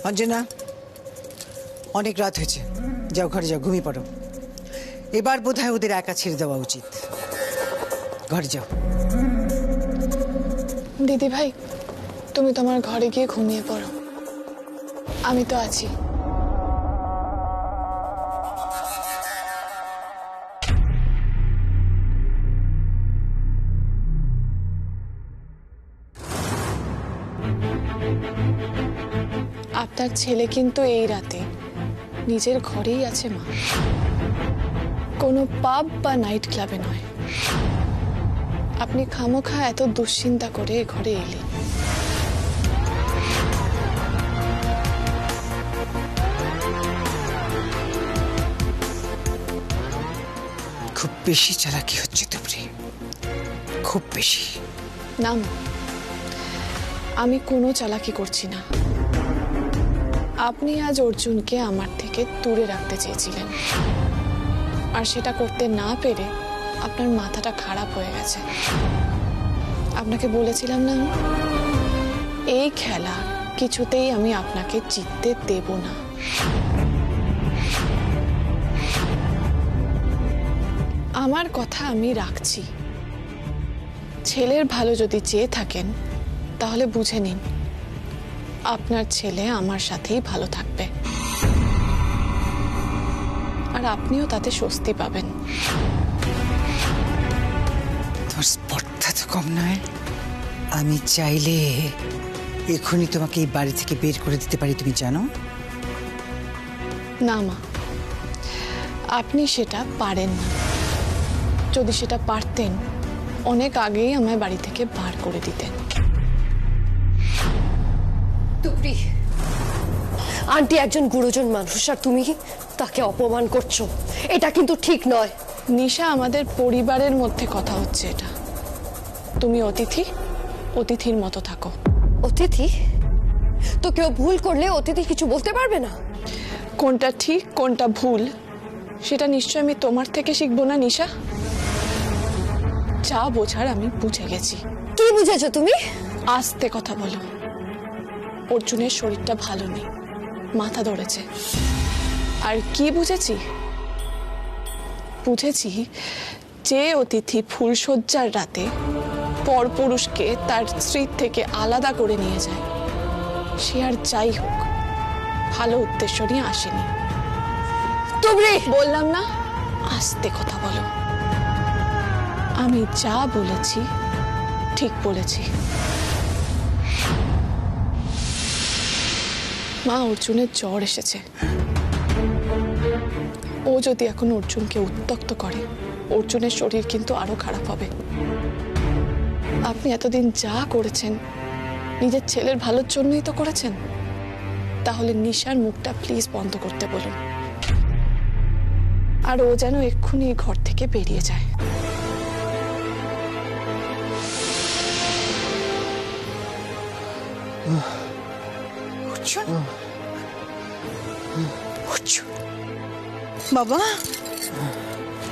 অঞ্জনা, অনেক রাত হয়েছে, যাও ঘরে যাও, ঘুমিয়ে পড়ো। এবার বোধহয় ওদের একা ছেড়ে দেওয়া উচিত। ঘরে যাও। দিদি ভাই, তুমি তোমার ঘরে গিয়ে ঘুমিয়ে পড়ো, আমি তো আছি। আপনার ছেলে কিন্তু এই রাতে নিজের ঘরেই আছে মা, কোনো পাব বা নাইট ক্লাবে নয়। আপনি খামোখা এত দুশ্চিন্তা করে এ ঘরে এলেন। খুব বেশি চালাকি হচ্ছে তুবরি, খুব বেশি। না মা, আমি কোনো চালাকি করছি না। আপনি আজ অর্জুনকে আমার থেকে দূরে রাখতে চেয়েছিলেন, আর সেটা করতে না পেরে আপনার মাথাটা খারাপ হয়ে গেছে। আপনাকে বলেছিলাম না, এই খেলা কিছুতেই আমি আপনাকে জিততে দেব না। আমার কথা আমি রাখছি। ছেলের ভালো যদি চেয়ে থাকেন তাহলে বুঝে নিন, আপনার ছেলে আমার সাথেই ভালো থাকবে, আর আপনিও তাতে স্বস্তি পাবেন। তোমার স্পর্ধা তো কম নয়। আমি চাইলে এখনই তোমাকে এই বাড়ি থেকে বের করে দিতে পারি, তুমি জানো? না মা, আপনি সেটা পারেন না। যদি সেটা পারতেন অনেক আগেই আমায় বাড়ি থেকে বার করে দিতেন। তুবরি, আন্টি একজন গুরুজন মানুষ, আর তুমি তাকে অপমান করছো। এটা কিন্তু ঠিক নয়। নিশা, আমাদের পরিবারের মধ্যে কথা হচ্ছে এটা। তুমি অতিথি, অতিথির মতো থাকো। অতিথি? তো কেউ ভুল করলে অতিথি কিছু বলতে পারবে না? কোনটা ঠিক কোনটা ভুল সেটা নিশ্চয় আমি তোমার থেকে শিখবো না নিশা। যা বোঝার আমি বুঝে গেছি। কি বুঝেছো তুমি? আস্তে কথা বলো। অর্জুনের শরীরটা ভালো নেই, মাথা ধরেছে। আর কি বুঝেছি? বুঝেছি যে অতিথি ফুলশয্যার রাতে পরপুরুষকে তার স্ত্রীর থেকে আলাদা করে নিয়ে যায়, সে আর যাই হোক ভালো উদ্দেশ্য নিয়ে আসেনি। তুবরি, বললাম না আস্তে কথা বলো। আমি যা বলেছি ঠিক বলেছি। মা, অর্জুনের জ্বর এসেছে। ও যদি এখন অর্জুনকে উত্ত্যক্ত করে, অর্জুনের শরীর কিন্তু আরো খারাপ হবে। আপনি এতদিন যা করেছেন নিজের ছেলের ভালোর জন্যই তো করেছেন। তাহলে নিশার মুখটা প্লিজ বন্ধ করতে বলুন, আর ও যেন এক্ষুনি এই ঘর থেকে বেরিয়ে যায়। অর্জুন, অর্জুন, বাবা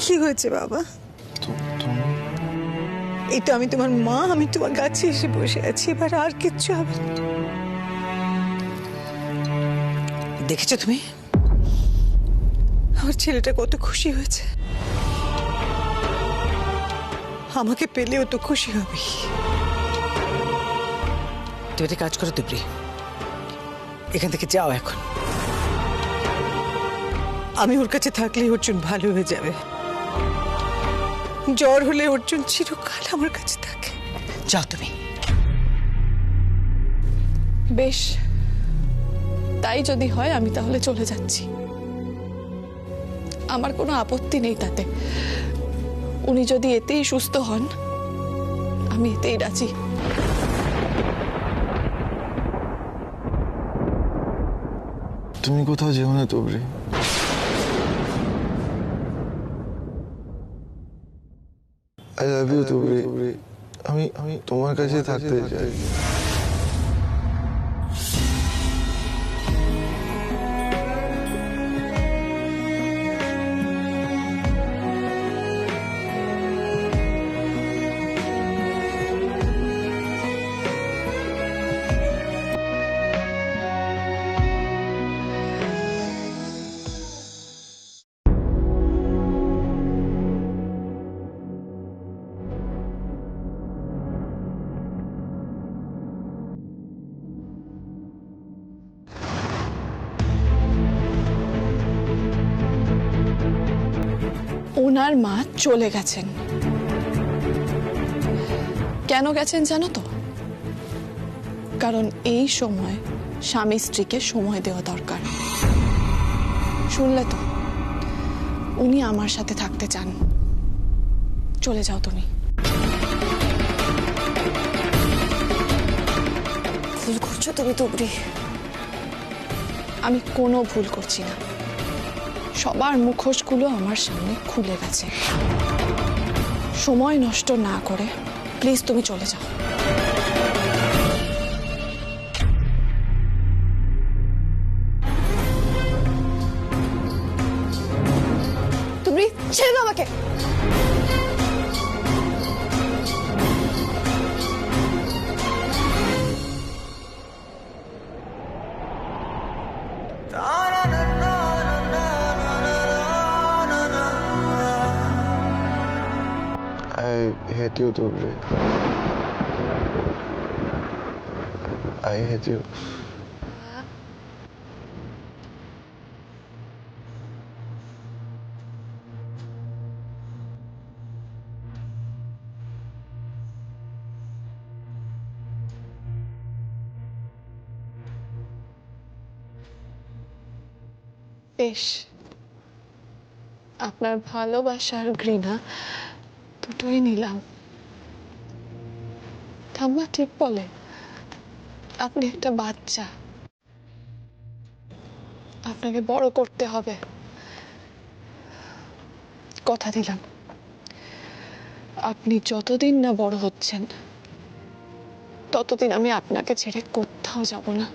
কি হয়েছে বাবা? এই তো আমি তোমার মা, আমি তোমার কাছে এসে বসে আছি, এবার আর কিচ্ছু হবে না। দেখেছো তুমি আমার ছেলেটা কত খুশি হয়েছে? আমাকে পেলেও তো খুশি হবে। তুমি একটা কাজ করো তুবরি, এখান থেকে যাও এখন। আমি ওর কাছে থাকলে অর্জুন ভালো হয়ে যাবে। জ্বর হলে অর্জুন চিরকাল আমার কাছে থাকে। যাও তুমি। বেশ, তাই যদি হয় আমি তাহলে চলে যাচ্ছি। আমার কোনো আপত্তি নেই তাতে। উনি যদি এতেই সুস্থ হন আমি এতেই রাজি। তুমি কোথাও যেও না তুবরি। I love you তুবরি। আমি তোমার কাছে থাকতে চাই। ওনার মা চলে গেছেন। কেন গেছেন জানো তো? কারণ এই সময় স্বামী স্ত্রীকে সময় দেওয়া দরকার। শুনলে তো, উনি আমার সাথে থাকতে চান। চলে যাও তুমি। ভুল করছো তুমি তুবড়ি। আমি কোনো ভুল করছি না। সবার মুখোশগুলো আমার সামনে খুলে গেছে। সময় নষ্ট না করে প্লিজ তুমি চলে যাও। তুবড়ি, ছেড়ে দাও আমাকে। I hate you, Tubri. I hate you. বেশ, আপনার ভালোবাসা আর ঘৃণা দুটোই নিলাম। ঠাম্মা ঠিক বলে, আপনি একটা বাচ্চা, আপনাকে বড় করতে হবে। কথা দিলাম, আপনি যতদিন না বড় হচ্ছেন ততদিন আমি আপনাকে ছেড়ে কোথাও যাব না।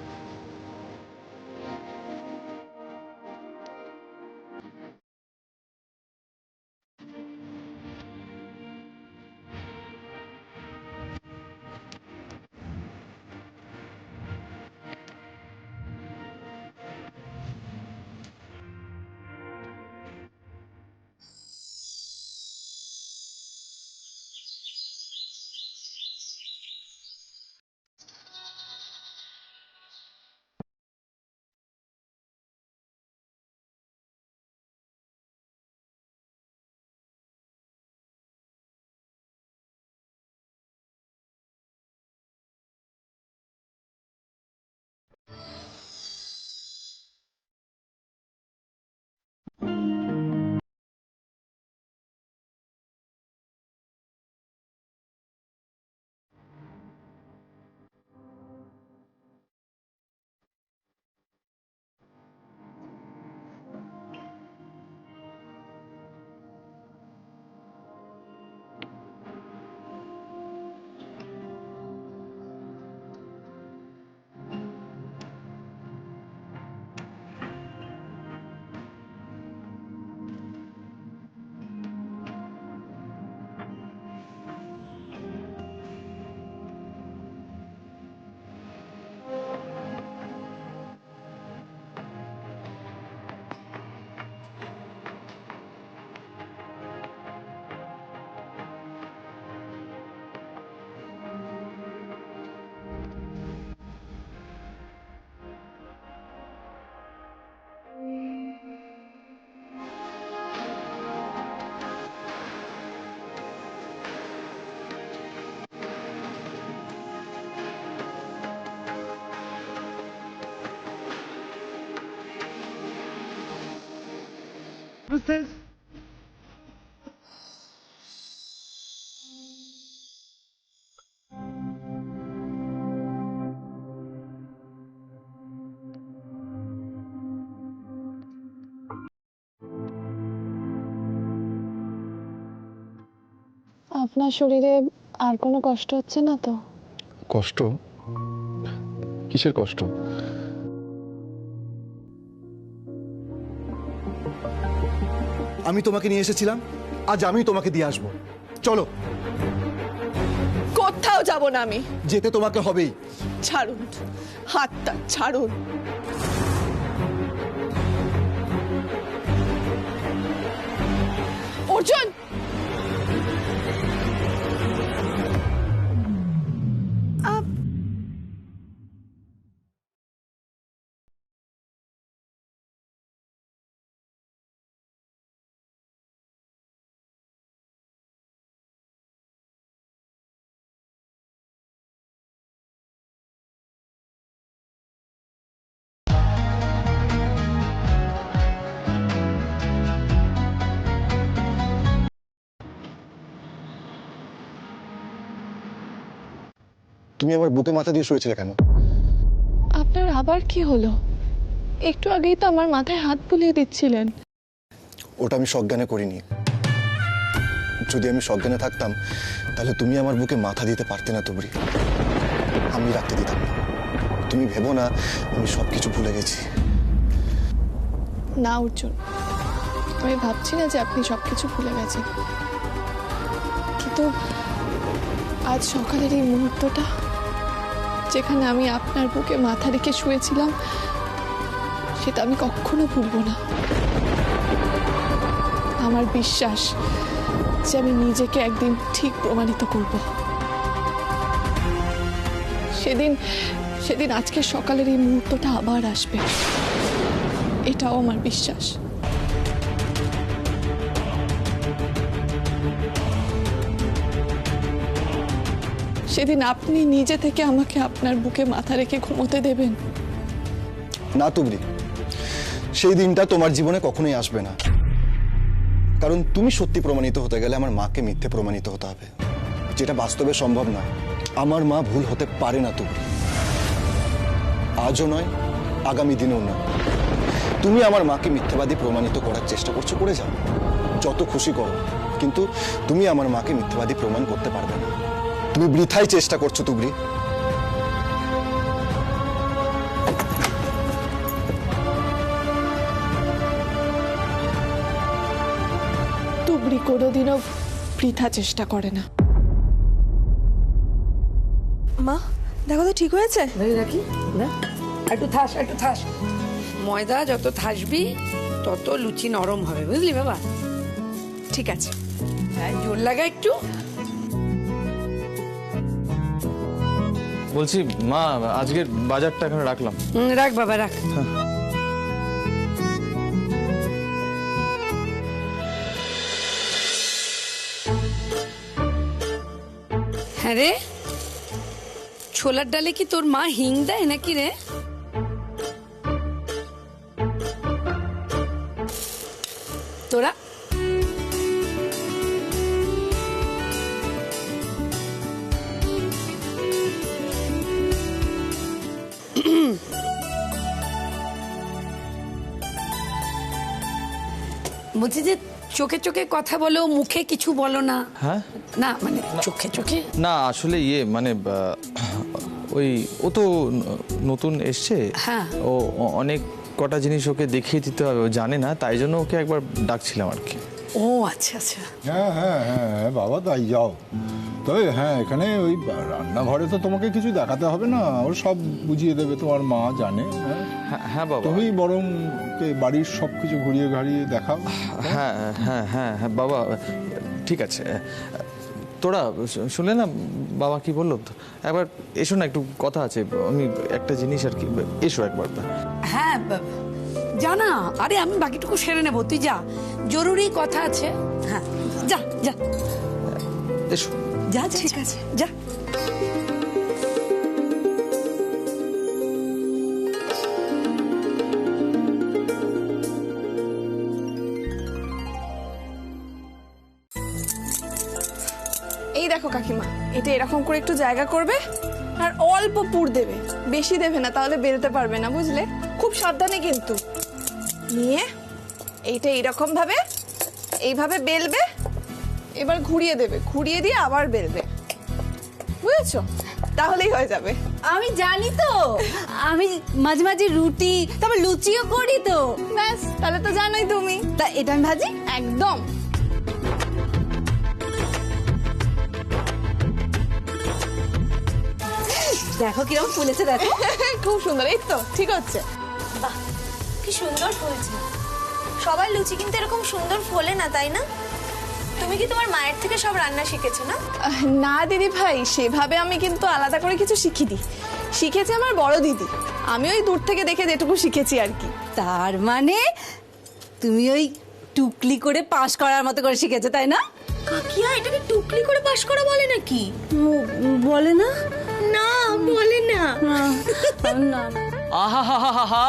আপনার শরীরে আর কোনো কষ্ট হচ্ছে না তো? কষ্ট? কিসের কষ্ট? আমি তোমাকে নিয়ে এসেছিলাম, আজ আমি তোমাকে দিয়ে আসবো। চলো। কোথাও যাব না আমি। যেতে তোমাকে হবেই। ছাড়ুন হাতটা, ছাড়ুন। অর্জুন। তুমি আমার বুকে মাথা দিয়ে শুয়েছিলে কেন? আপনার আবার কি হলো? একটু আগেই তো আমার মাথায় হাত বুলিয়ে দিচ্ছিলেন। ওটা আমি সজ্ঞানে করিনি। যদি আমি সজ্ঞানে থাকতাম তাহলে তুমি আমার বুকে মাথা দিতে পারতে না তুবড়ি। আমি রাখতে দিতাম না। তুমি ভেবো না আমি সবকিছু ভুলে গেছি। না অর্জুন, আমি ভাবছি না যে আপনি সবকিছু ভুলে গেছেন, কিন্তু আজ সকালের এই মুহূর্তটা যেখানে আমি আপনার বুকে মাথা রেখে শুয়েছিলাম, সেটা আমি কখনো ভুলবো না। আমার বিশ্বাস যে আমি নিজেকে একদিন ঠিক প্রমাণিত করব। সেদিন আজকে সকালের এই মুহূর্তটা আবার আসবে, এটাও আমার বিশ্বাস। সেদিন আপনি নিজে থেকে আমাকে আপনার বুকে মাথা রেখে ঘুমোতে দেবেন। না তুবড়ি, সেই দিনটা তোমার জীবনে কখনোই আসবে না। কারণ তুমি সত্যি প্রমাণিত হতে গেলে আমার মাকে মিথ্যে প্রমাণিত হতে হবে, যেটা বাস্তবে সম্ভব না। আমার মা ভুল হতে পারে না তুবড়ি, আজও নয়, আগামী দিনেও নয়। তুমি আমার মাকে মিথ্যাবাদী প্রমাণিত করার চেষ্টা করছো, করে যাও, যত খুশি করো, কিন্তু তুমি আমার মাকে মিথ্যাবাদী প্রমাণ করতে পারবে না। তুমি বৃথাই চেষ্টা করছো তুবড়ি। তুবড়ি কোনোদিনও বৃথা চেষ্টা করে না। মা দেখো তো ঠিক হয়েছে। ধরে রাখি না, একটু থাস, একটু থাস। ময়দা যত থাসবি তত লুচি নরম হবে, বুঝলি বাবা? ঠিক আছে। হ্যাঁ, জোর লাগা একটু। বলছি মা, আজকের বাজারটা এখানে রাখলাম। রাখ বাবা, রাখ। হ্যাঁ রে, ছোলার ডালে কি তোর মা হিং দেয় নাকি রে? তোরা বলছি যে চোখে চোখে কথা বলো, মুখে কিছু বলো না। হ্যাঁ, না মানে চোখে চোখে না আসলে মানে ওই ও তো নতুন এসছে, হ্যাঁ। ও অনেক কটা জিনিস ওকে দেখিয়ে দিতে হবে, ও জানে না, তাই জন্য ওকে একবার ডাকছিলাম আর কি। ও আচ্ছা আচ্ছা। হ্যাঁ হ্যাঁ হ্যাঁ বাবা, তাই যাও। তবে হ্যাঁ, এখানে ওই রান্নাঘরে তো তোমাকে কিছু দেখাতে হবে না, ও সব বুঝিয়ে দেবে, তোমার মা জানে। হ্যাঁ হ্যাঁ বাবা, তুমি বরং ওকে বাড়ির সব কিছু ঘুরিয়ে ঘাড়িয়ে দেখাও। হ্যাঁ হ্যাঁ হ্যাঁ হ্যাঁ বাবা, ঠিক আছে। তোরা শুনলে না বাবা কি বললো? একবার এসো না, একটু কথা আছে, আমি একটা জিনিস আর কি, এসো একবার। হ্যাঁ জানা, আরে আমি বাকিটুকু সেরে নেবো, তুই যা, জরুরি কথা আছে। হ্যাঁ যা যা এসো। যা, ঠিক আছে যা। এই দেখো কাকিমা, এটা এরকম করে একটু জায়গা করবে আর অল্প পুর দেবে, বেশি দেবে না, তাহলে বেলতে পারবে না, বুঝলে? খুব সাবধানে কিন্তু। নিয়ে এইটা এইরকম ভাবে এইভাবে বেলবে, এবার ঘুরিয়ে দেবে, ঘুরিয়ে দিয়ে আবার বেলবে, বুঝেছো? তাহলেই হয়ে যাবে। আমি জানি তো, আমি মাঝে মাঝে রুটি তারপর লুচিও করি তো। ব্যাস, তাহলে তো জানোই তুমি। তা এটা আমি ভাজি একদম। দেখো কিরকম ফুলেছে, দেখো খুব সুন্দর, এই তো ঠিক হচ্ছে। বাহ, কি সুন্দর হয়েছে। সবার লুচি কিন্তু এরকম সুন্দর ফোলে না, তাই না? তুমি কি তোমার মায়ের থেকে সব রান্না শিখেছো না? না দিদি ভাই, সেভাবে আমি কিন্তু আলাদা করে কিছু শিখিনি, শিখেছে আমার বড় দিদি। আমি ওই দূর থেকে দেখে যেটুকু শিখেছি আর কি। তার মানে তুমি ওই টুকলি করে পাশ করার মতো করে শিখেছো, তাই না? কাকিয়া, এটাকে টুকলি করে পাশ করা বলে নাকি? বলে না? না, বলে না। না আহা,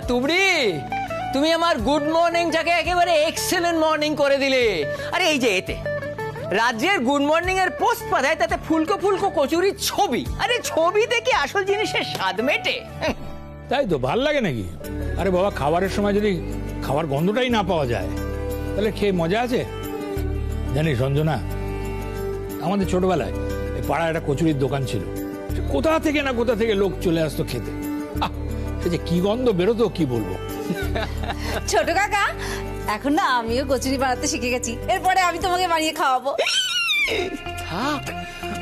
তুবড়ি, তুমি আমার গুড মর্নিং যাকে একেবারে এক্সেলেন্ট মর্নিং করে দিলে। আরে এই যে এতে রাজ্যের গুড মর্নিং এর পোস্ট পাঠায়, তাতে ফুলকো ফুলকো কচুরির ছবি। আরে ছবি দেখে আসল জিনিসের স্বাদ মেটে। তাই তো, ভাল লাগে নাকি? আরে বাবা, খাবারের সময় যদি খাবার গন্ধটাই না পাওয়া যায় তাহলে খেয়ে মজা আছে? জানিস রঞ্জনা, আমাদের ছোটবেলায় এই পাড়ায় একটা কচুরির দোকান ছিল। কোথা থেকে না কোথা থেকে লোক চলে আসতো খেতে। সে যে কি গন্ধ বেরোতো কি বলবো। ছোট কাকা, এখন না আমিও কচুরি বানাতে শিখে গেছি। এরপরে আমি তোমাকে বানিয়ে খাওয়াবো। থাক,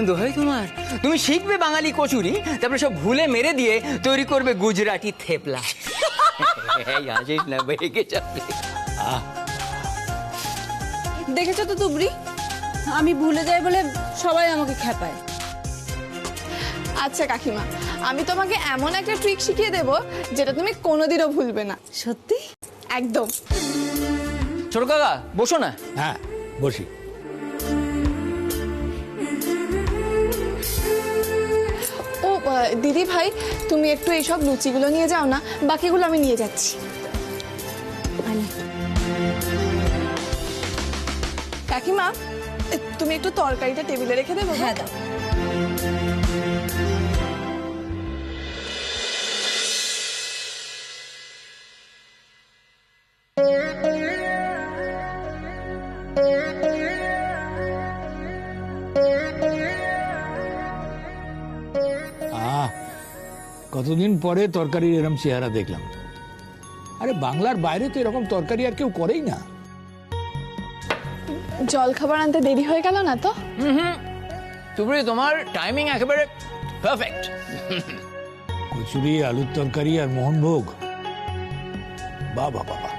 দোহাই তোমার। তুমি শিখবে বাঙালি কচুরি, তারপরে সব ভুলে মেরে দিয়ে তৈরি করবে গুজরাটি থেপলা। আসিস না, বেগে যাবে। দেখেছো তো তুবড়ি, আমি ভুলে যাই বলে সবাই আমাকে খেপায়। আচ্ছা কাকিমা, আমি তোমাকে এমন একটা ট্রিক শিখিয়ে দেব যেটা তুমি কোনোদিনও ভুলবে না। সত্যি? একদম। ছোট কাকা বসো না। হ্যাঁ বসি। ও দিদি ভাই, তুমি একটু এইসব লুচিগুলো নিয়ে যাও না, বাকিগুলো আমি নিয়ে যাচ্ছি। কাকিমা, তুমি একটু তরকারিটা টেবিলে রেখে দেবো? হ্যাঁ দাও। কতদিন পরে তরকারির এরকম চেহারা দেখলাম। আরে বাংলার বাইরে তো এরকম তরকারি আর কেউ করেই না। জল খাবার আনতে দেরি হয়ে গেল না তো? তুমি, তোমার টাইমিং একেবারে পারফেক্ট। কচুরি, আলুর তরকারি আর মোহনভোগ, বাবা বাবা,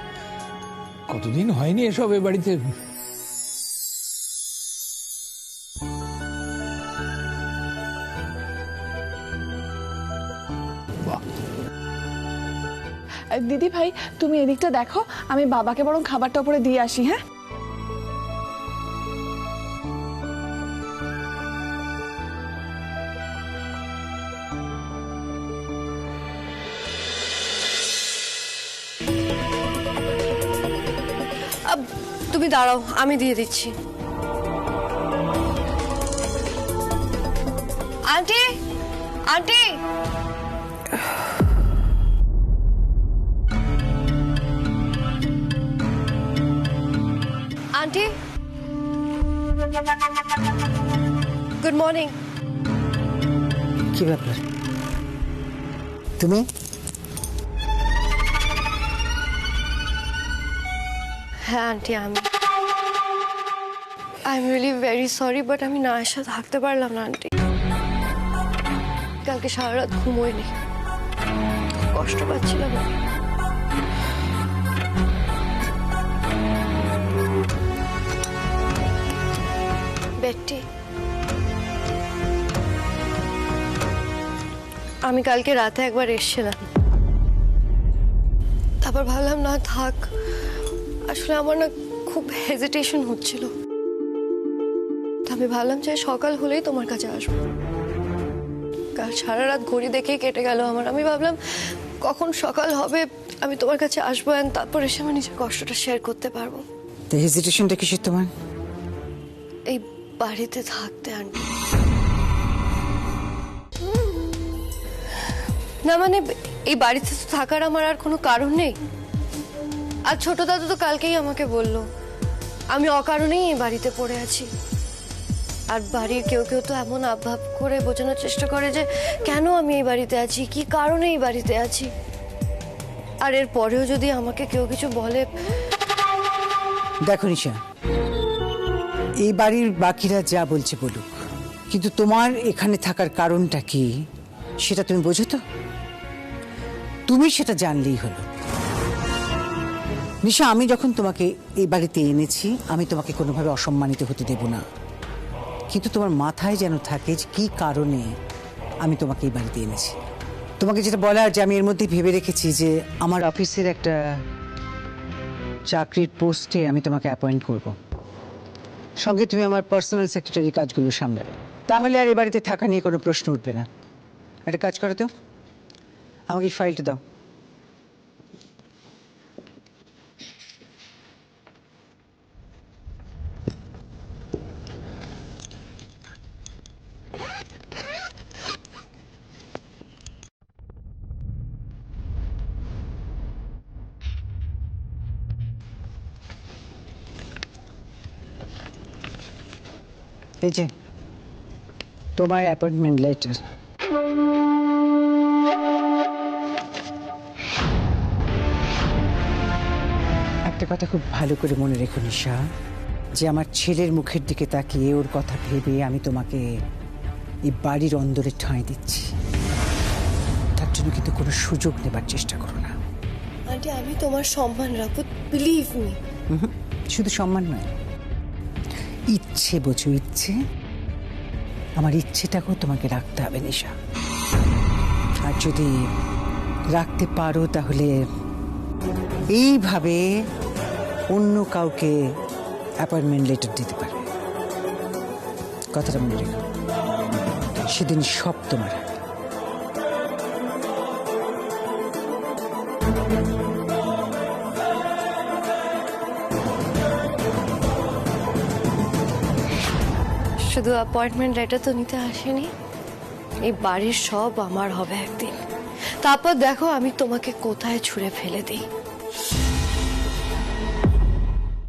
কতদিন হয়নি এসব এ বাড়িতে। দিদি ভাই, তুমি এদিকটা দেখো, আমি বাবাকে বরং খাবারটা উপরে দিয়ে আসি। হ্যাঁ, তুমি দাঁড়াও, আমি দিয়ে দিচ্ছি। Aunty, aunty, aunty, good morning. কি ব্যাপার তুমি? হ্যাঁ aunty, I am really very sorry, but আমি না এসে থাকতে পারলাম না আন্টি। কালকে সারা রাত ঘুমোইনি, কষ্ট পাচ্ছিলাম। বেটি, আমি কালকে রাতে একবার এসেছিলাম, তারপর ভাবলাম না থাক, আসলে আমার না খুব হেজিটেশন হচ্ছিল। আমি ভাবলাম যে সকাল হলেই তোমার কাছে আসবো। কাল সারা রাত ঘড়ি দেখেই কেটে গেল আমার। আমি ভাবলাম কখন সকাল হবে আমি তোমার কাছে আসবো, তারপর এসে আমি নিজের কষ্টটা শেয়ার করতে পারবো। হেজিটেশনটা কিসের তোমার? এই বাড়িতে থাকতে আন্টি। না মানে এই বাড়িতে তো থাকার আমার আর কোনো কারণ নেই। আর ছোট দাদু তো কালকেই আমাকে বললো আমি অকারণেই এই বাড়িতে পড়ে আছি। আর বাড়ির কেউ কেউ তো এমন আভাব করে বোঝানোর চেষ্টা করে যে কেন আমি এই বাড়িতে আছি, কি কারণে এই বাড়িতে আছি। আর এর পরেও যদি আমাকে কেউ কিছু বলে। দেখো নিশা, এই বাড়ির বাকিরা যা বলছে বলুক, কিন্তু তোমার এখানে থাকার কারণটা কি সেটা তুমি বোঝো তো? তুমি সেটা জানলেই হলো। নিশা, আমি যখন তোমাকে এই বাড়িতে এনেছি আমি তোমাকে কোনোভাবে অসম্মানিত হতে দেব না, কিন্তু তোমার মাথায় যেন থাকে যে কী কারণে আমি তোমাকে এই বাড়িতে এনেছি। তোমাকে যেটা বলার যে আমি এর মধ্যে ভেবে রেখেছি যে আমার অফিসের একটা চাকরির পোস্টে আমি তোমাকে অ্যাপয়েন্ট করব, সঙ্গে তুমি আমার পার্সোনাল সেক্রেটারি কাজগুলো সামলাবে। তাহলে আর এই বাড়িতে থাকা নিয়ে কোনো প্রশ্ন উঠবে না। একটা কাজ করো তো, আমাকে এই ফাইলটা দাও। এই যে তোমার অ্যাপয়েন্টমেন্ট লেটার। একটা কথা খুব ভালো করে মনে রেখো নিশা, যে আমার ছেলের মুখের দিকে তাকিয়ে ওর কথা ভেবে আমি তোমাকে এই বাড়ির অন্দরে ঠাঁই দিচ্ছি। তার জন্য কিন্তু কোনো সুযোগ নেবার চেষ্টা করো না। আন্টি আমি তোমার সম্মান রাখবো, বিলিভ মি। শুধু সম্মান নয়, ইচ্ছে বোঝো, ইচ্ছে। আমার ইচ্ছেটাকেও তোমাকে রাখতে হবে নিশা। আর যদি রাখতে পারো তাহলে এইভাবে অন্য কাউকে অ্যাপয়েন্টমেন্ট লেটার দিতে পারবে। কথাটা মনে রেখো, সেদিন সব তোমার হবে। শুধু অ্যাপয়েন্টমেন্ট লেটার তো নিতে আসেনি, এই বাড়ির সব আমার হবে একদিন। তারপর দেখো আমি তোমাকে কোথায় ছুঁড়ে ফেলে দিই।